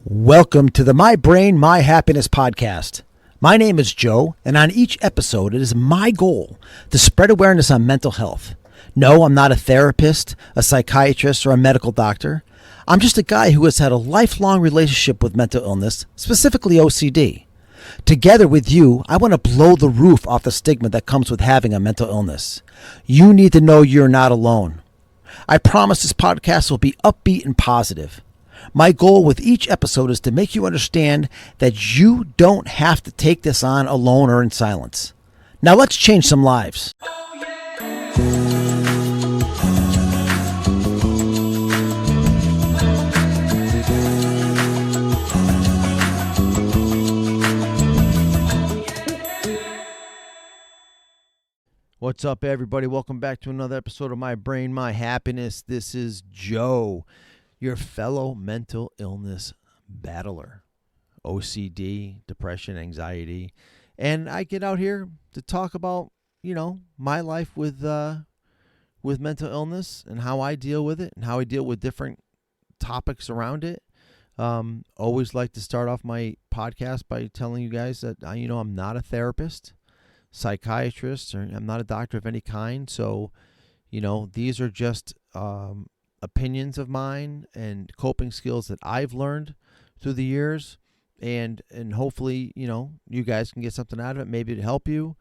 Welcome to the My Brain, My Happiness podcast. My name is Joe, and on each episode, it is my goal to spread awareness on mental health. No, I'm not a therapist, a psychiatrist, or a medical doctor. I'm just a guy who has had a lifelong relationship with mental illness, specifically OCD. Together with you, I want to blow the roof off the stigma that comes with having a mental illness. You need to know you're not alone. I promise this podcast will be upbeat and positive. My goal with each episode is to make you understand that you don't have to take this on alone or in silence. Now let's change some lives. What's up, everybody? Welcome back to another episode of My Brain, My Happiness. This is Joe, your fellow mental illness battler, OCD, depression, anxiety. And I get out here to talk about, my life with mental illness and how I deal with it and how I deal with different topics around it. Always like to start off my podcast by telling you guys that, I'm not a therapist, psychiatrist, or I'm not a doctor of any kind. So, these are just opinions of mine and coping skills that I've learned through the years, and hopefully you guys can get something out of it. Maybe to help you,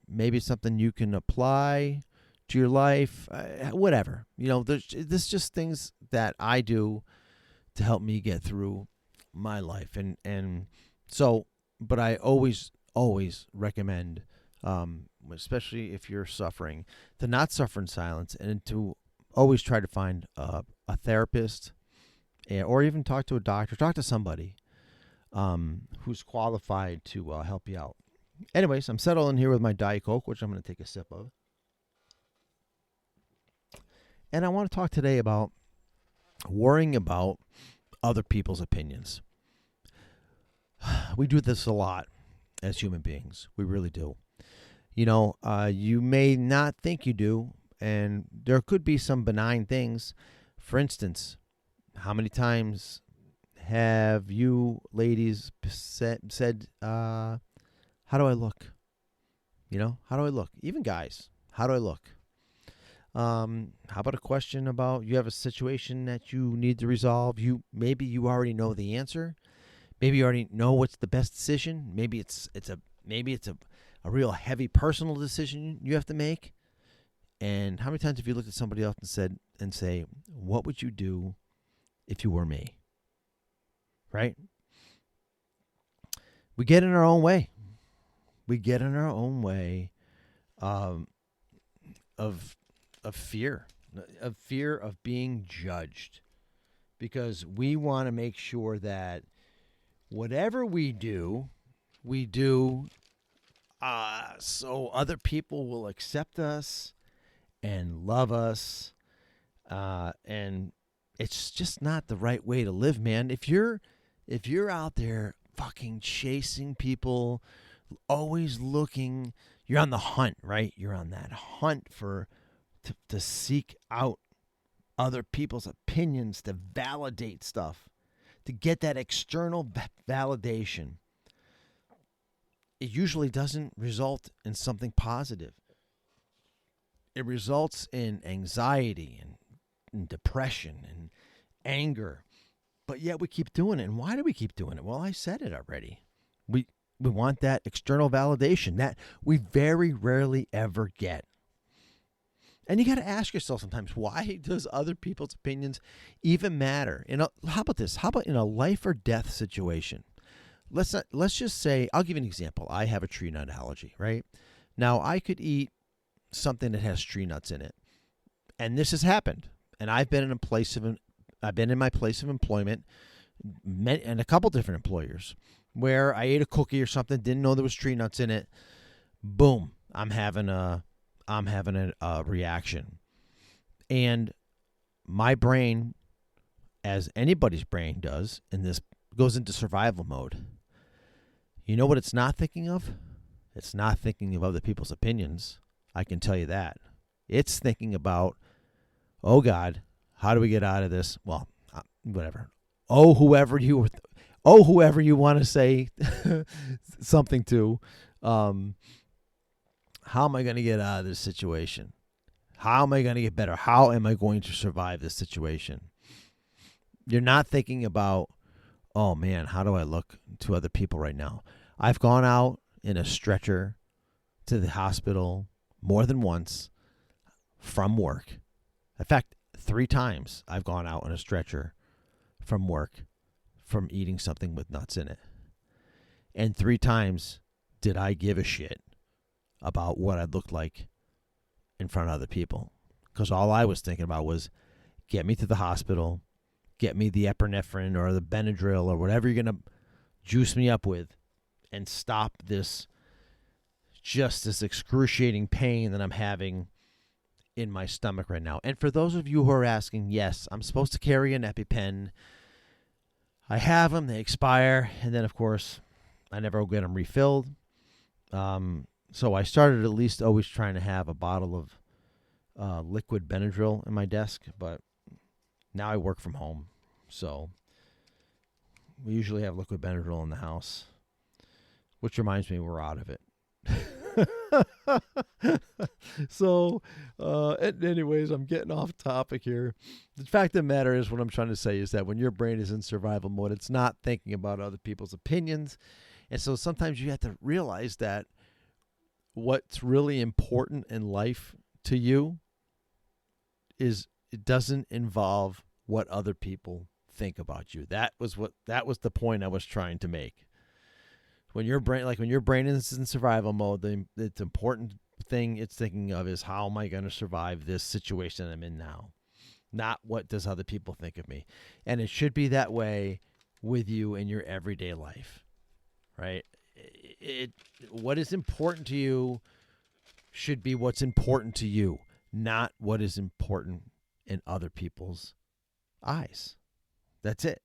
maybe something you can apply to your life, whatever. This is just things that I do to help me get through my life, and so. But I always recommend, especially if you're suffering, to not suffer in silence and to always try to find a therapist, or even talk to a doctor, talk to somebody who's qualified to help you out. Anyways, I'm settled in here with my Diet Coke, which I'm going to take a sip of. And I want to talk today about worrying about other people's opinions. We do this a lot as human beings. We really do. You may not think you do, and there could be some benign things. For instance, how many times have you ladies said, how do I look? How do I look? Even guys, how do I look? How about a question about you have a situation that you need to resolve? Maybe you already know the answer. Maybe you already know what's the best decision. Maybe it's a real heavy personal decision you have to make. And how many times have you looked at somebody else and say, what would you do if you were me? Right? We get in our own way. We get in our own way of fear of being judged, because we want to make sure that whatever we do so other people will accept us and love us, and it's just not the right way to live, man. If you're out there fucking chasing people, always looking, you're on the hunt, right? You're on that hunt to seek out other people's opinions, to validate stuff, to get that external validation. It usually doesn't result in something positive. It results in anxiety and depression and anger. But yet we keep doing it. And why do we keep doing it? Well, I said it already. We want that external validation that we very rarely ever get. And you got to ask yourself sometimes, why does other people's opinions even matter? How about this? How about in a life or death situation? Let's just say, I'll give you an example. I have a tree nut allergy, right? Now, I could eat something that has tree nuts in it, and this has happened. And I've been in my place of employment, and a couple different employers, where I ate a cookie or something, didn't know there was tree nuts in it. Boom, I'm having a reaction. And my brain, as anybody's brain does, goes into survival mode. You know what it's not thinking of? It's not thinking of other people's opinions. I can tell you that. It's thinking about, oh God, how do we get out of this? Well, whatever. whoever you want to say something to. How am I going to get out of this situation? How am I going to get better? How am I going to survive this situation? You're not thinking about, oh man, how do I look to other people right now? I've gone out in a stretcher to the hospital more than once from work. In fact, 3 times I've gone out on a stretcher from work from eating something with nuts in it. And 3 times did I give a shit about what I looked like in front of other people. Because all I was thinking about was, get me to the hospital, get me the epinephrine or the Benadryl or whatever you're going to juice me up with, and stop this excruciating pain that I'm having in my stomach right now. And for those of you who are asking, yes, I'm supposed to carry an EpiPen. I have them, they expire, and then of course I never get them refilled. So I started at least always trying to have a bottle of liquid Benadryl in my desk, but now I work from home, so we usually have liquid Benadryl in the house, which reminds me we're out of it. So, anyways, I'm getting off topic here. The fact of the matter is, what I'm trying to say is that when your brain is in survival mode, it's not thinking about other people's opinions. And so sometimes you have to realize that what's really important in life to you is it doesn't involve what other people think about you. That was the point I was trying to make. When your brain is in survival mode, the important thing it's thinking of is, how am I going to survive this situation I'm in now? Not what does other people think of me. And it should be that way with you in your everyday life, right? What is important to you should be what's important to you, not what is important in other people's eyes. That's it.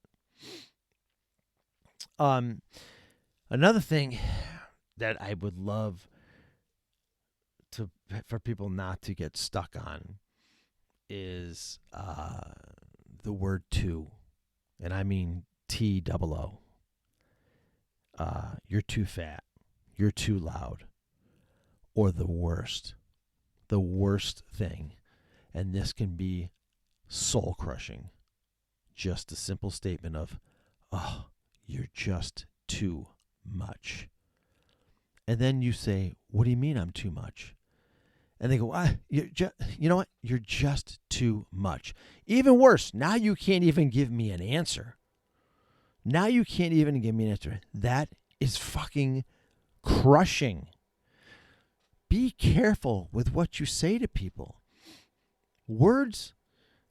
Another thing that I would love for people not to get stuck on is the word "to," and I mean TOO. You're too fat. You're too loud. Or the worst thing, and this can be soul crushing. Just a simple statement of, "Oh, you're just too much." And then you say, "What do you mean I'm too much?" And they go, you know what? You're just too much. Even worse, now you can't even give me an answer. That is fucking crushing. Be careful with what you say to people. Words,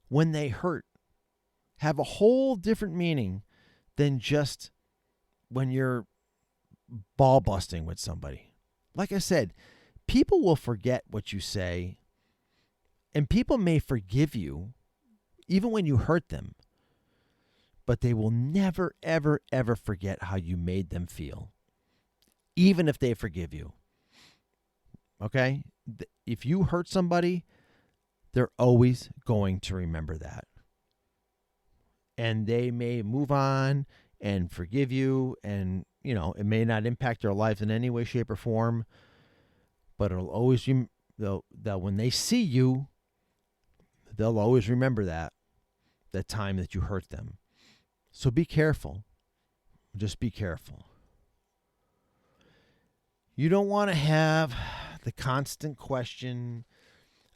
when they hurt, have a whole different meaning than just when you're ball busting with somebody. Like I said, people will forget what you say, and people may forgive you even when you hurt them, but they will never, ever, ever forget how you made them feel, even if they forgive you. Okay? If you hurt somebody, they're always going to remember that. And they may move on and forgive you, and, it may not impact their life in any way, shape, or form, but it'll always, that when they see you, they'll always remember that time that you hurt them. So be careful. Just be careful. You don't want to have the constant question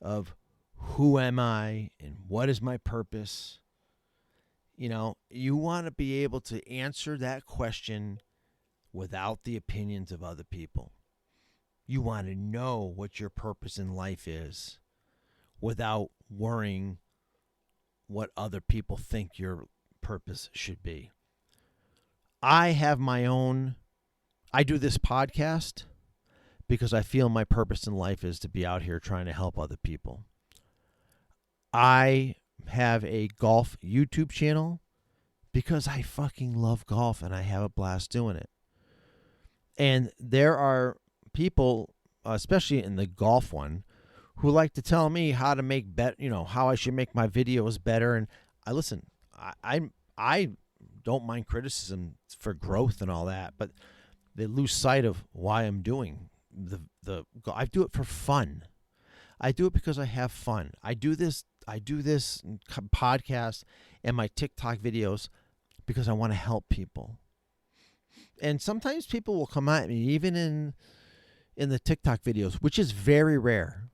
of, who am I and what is my purpose? You want to be able to answer that question without the opinions of other people. You want to know what your purpose in life is without worrying what other people think your purpose should be. I do this podcast because I feel my purpose in life is to be out here trying to help other people. I have a golf YouTube channel because I fucking love golf and I have a blast doing it. And there are people, especially in the golf one, who like to tell me how to how I should make my videos better. And I don't mind criticism for growth and all that, but they lose sight of why I'm doing I do it for fun. I do it because I have fun. I do this podcast and my TikTok videos because I want to help people. And sometimes people will come at me, even in the TikTok videos, which is very rare.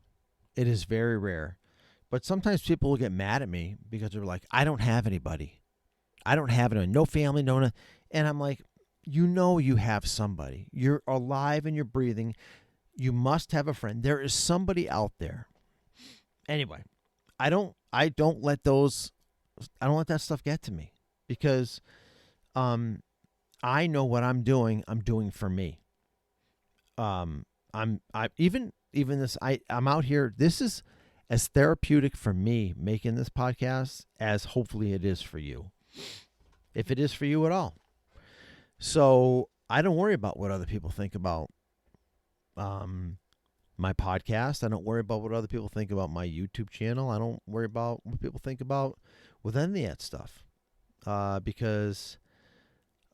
It is very rare. But sometimes people will get mad at me because they're like, I don't have anybody. I don't have anyone. No family, no. And I'm like, you have somebody. You're alive and you're breathing. You must have a friend. There is somebody out there. Anyway, I don't let that stuff get to me because I know what I'm doing for me. I'm out here. This is as therapeutic for me making this podcast as hopefully it is for you. If it is for you at all. So I don't worry about what other people think about my podcast. I don't worry about what other people think about my YouTube channel. I don't worry about what people think about with any of that stuff because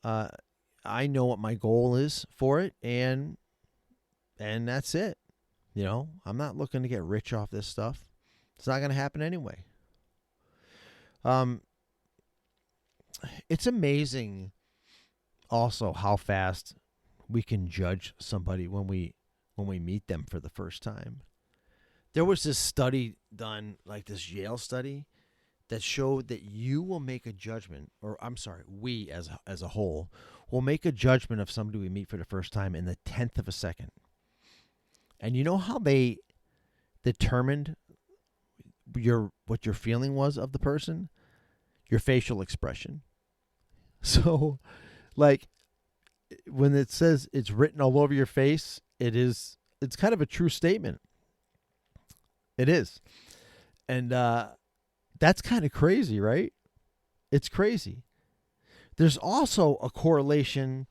I know what my goal is for it, and that's it. I'm not looking to get rich off this stuff. It's not going to happen anyway. It's amazing also how fast we can judge somebody when we meet them for the first time. There was this study done, like this Yale study, that showed that you will make a judgment, or I'm sorry, we as a whole will make a judgment of somebody we meet for the first time in the 10th of a second. And you know how they determined what your feeling was of the person? Your facial expression. So, like, when it says it's written all over your face, it's kind of a true statement. It is. And that's kind of crazy, right? It's crazy. There's also a correlation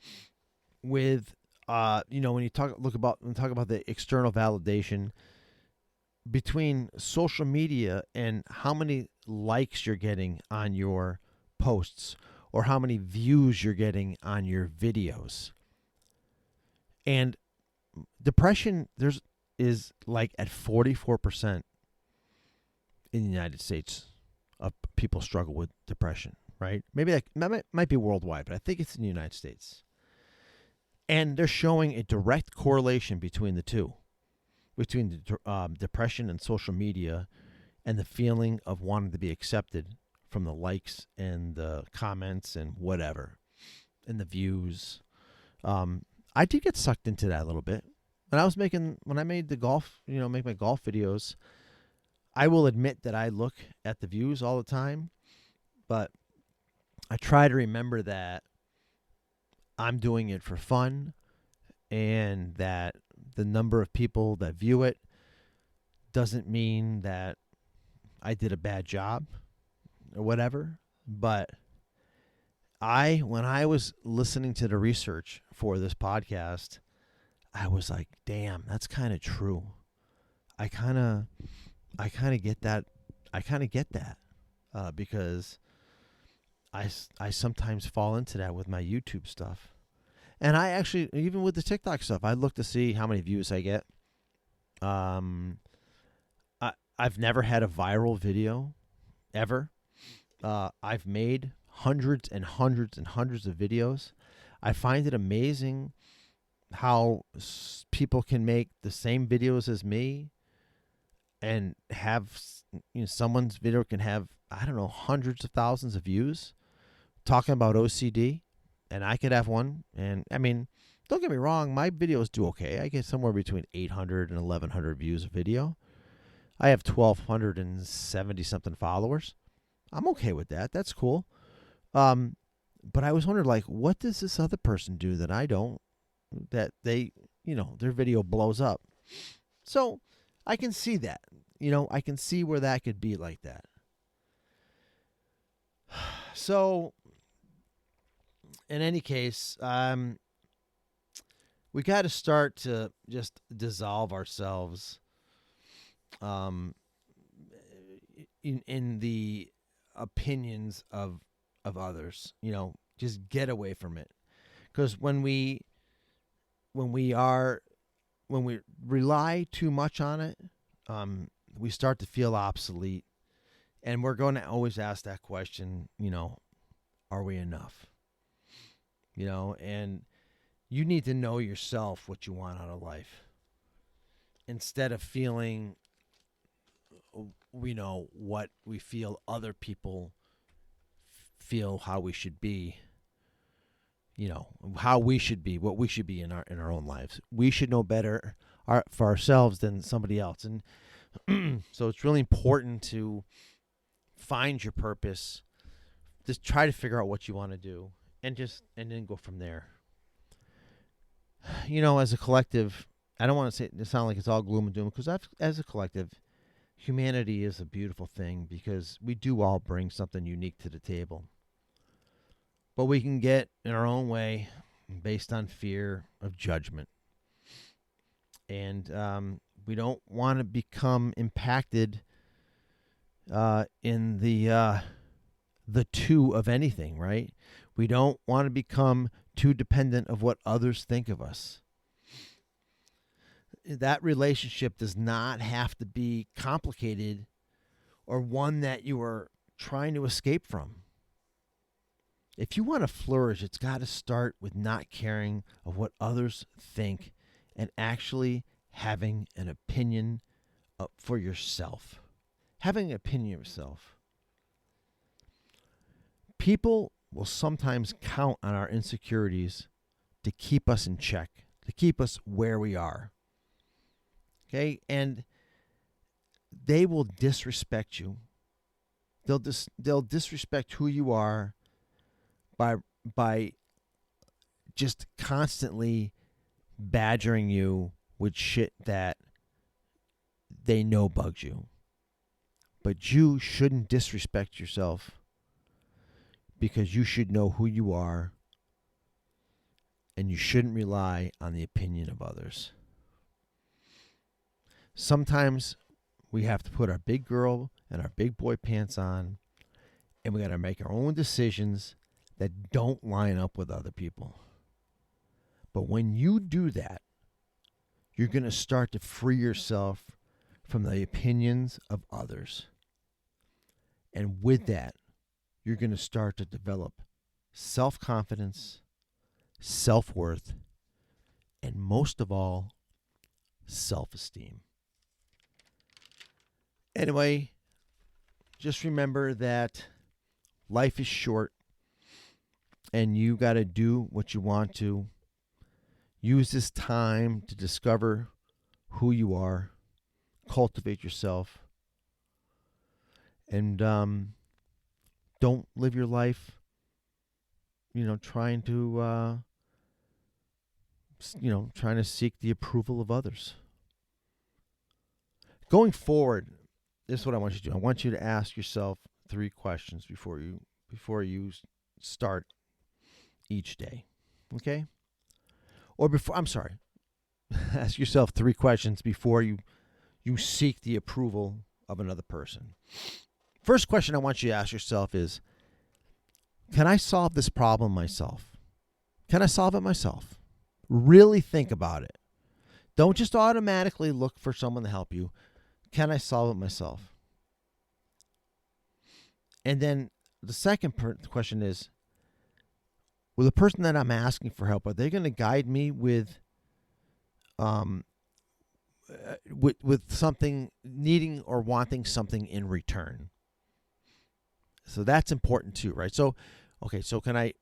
with when you talk about the external validation between social media and how many likes you're getting on your posts or how many views you're getting on your videos. And depression is like at 44% in the United States of people struggle with depression, right? Maybe that might be worldwide, but I think it's in the United States. And they're showing a direct correlation between the two, between the depression and social media and the feeling of wanting to be accepted from the likes and the comments and whatever, and the views. I did get sucked into that a little bit. When I made the golf, make my golf videos, I will admit that I look at the views all the time, but I try to remember that I'm doing it for fun and that the number of people that view it doesn't mean that I did a bad job or whatever. But when I was listening to the research for this podcast, I was like, damn, that's kind of true. I kind of get that. Because I sometimes fall into that with my YouTube stuff. And I actually, even with the TikTok stuff, I look to see how many views I get. I've never had a viral video, ever. I've made hundreds and hundreds and hundreds of videos. I find it amazing how people can make the same videos as me and have, someone's video can have, I don't know, hundreds of thousands of views talking about OCD, and I could have one. And I mean, don't get me wrong, my videos do okay. I get somewhere between 800 and 1100 views a video. I have 1,270 something followers. I'm okay with that. That's cool. But I was wondering, like, what does this other person do that I don't, that they, their video blows up? So I can see that. I can see where that could be like that. So in any case, we got to start to just dissolve ourselves in the opinions of others. Just get away from it. Because when we rely too much on it, we start to feel obsolete, and we're going to always ask that question. Are we enough? And you need to know yourself what you want out of life, instead of feeling, what we feel other people feel how we should be. How we should be, what we should be in our own lives. We should know better for ourselves than somebody else. And so it's really important to find your purpose. Just try to figure out what you want to do, and then go from there. As a collective, I don't want to sound like it's all gloom and doom, because as a collective, humanity is a beautiful thing, because we do all bring something unique to the table. But we can get in our own way based on fear of judgment. And we don't want to become impacted in the two of anything, right? We don't want to become too dependent of what others think of us. That relationship does not have to be complicated or one that you are trying to escape from. If you want to flourish, it's got to start with not caring of what others think and actually having an opinion for yourself. Having an opinion of yourself. People will sometimes count on our insecurities to keep us in check, to keep us where we are. Okay? And they will disrespect you. They'll disrespect who you are by just constantly badgering you with shit that they know bugs you. But you shouldn't disrespect yourself, because you should know who you are, and you shouldn't rely on the opinion of others. Sometimes we have to put our big girl and our big boy pants on, and we got to make our own decisions that don't line up with other people. But when you do that, you're going to start to free yourself from the opinions of others. And with that, you're going to start to develop self-confidence, self-worth, and most of all, self-esteem. Anyway, just remember that life is short, and you got to do what you want to. Use this time to discover who you are, cultivate yourself, and don't live your life, trying to seek the approval of others. Going forward, this is what I want you to do. I want you to ask yourself 3 questions before you start each day. Okay? Ask yourself 3 questions before you seek the approval of another person. First question I want you to ask yourself is, can I solve this problem myself? Can I solve it myself? Really think about it. Don't just automatically look for someone to help you. Can I solve it myself? And then the second question is, will the person that I'm asking for help, are they going to guide me with something, needing or wanting something in return? So that's important too, right? So, okay, so can I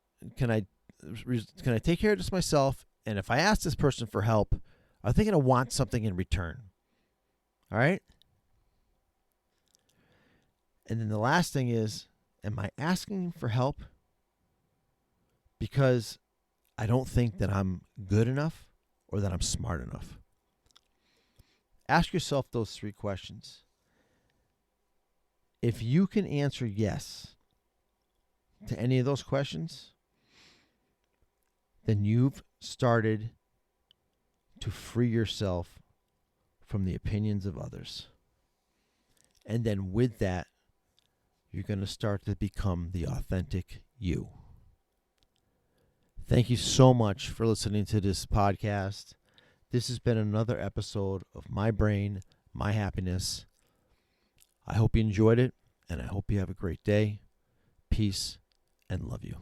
take care of this myself? And if I ask this person for help, are they going to want something in return? All right? And then the last thing is, am I asking for help because I don't think that I'm good enough or that I'm smart enough? Ask yourself those 3 questions. If you can answer yes to any of those questions, then you've started to free yourself from the opinions of others. And then with that, you're going to start to become the authentic you. Thank you so much for listening to this podcast. This has been another episode of My Brain, My Happiness. I hope you enjoyed it, and I hope you have a great day. Peace and love you.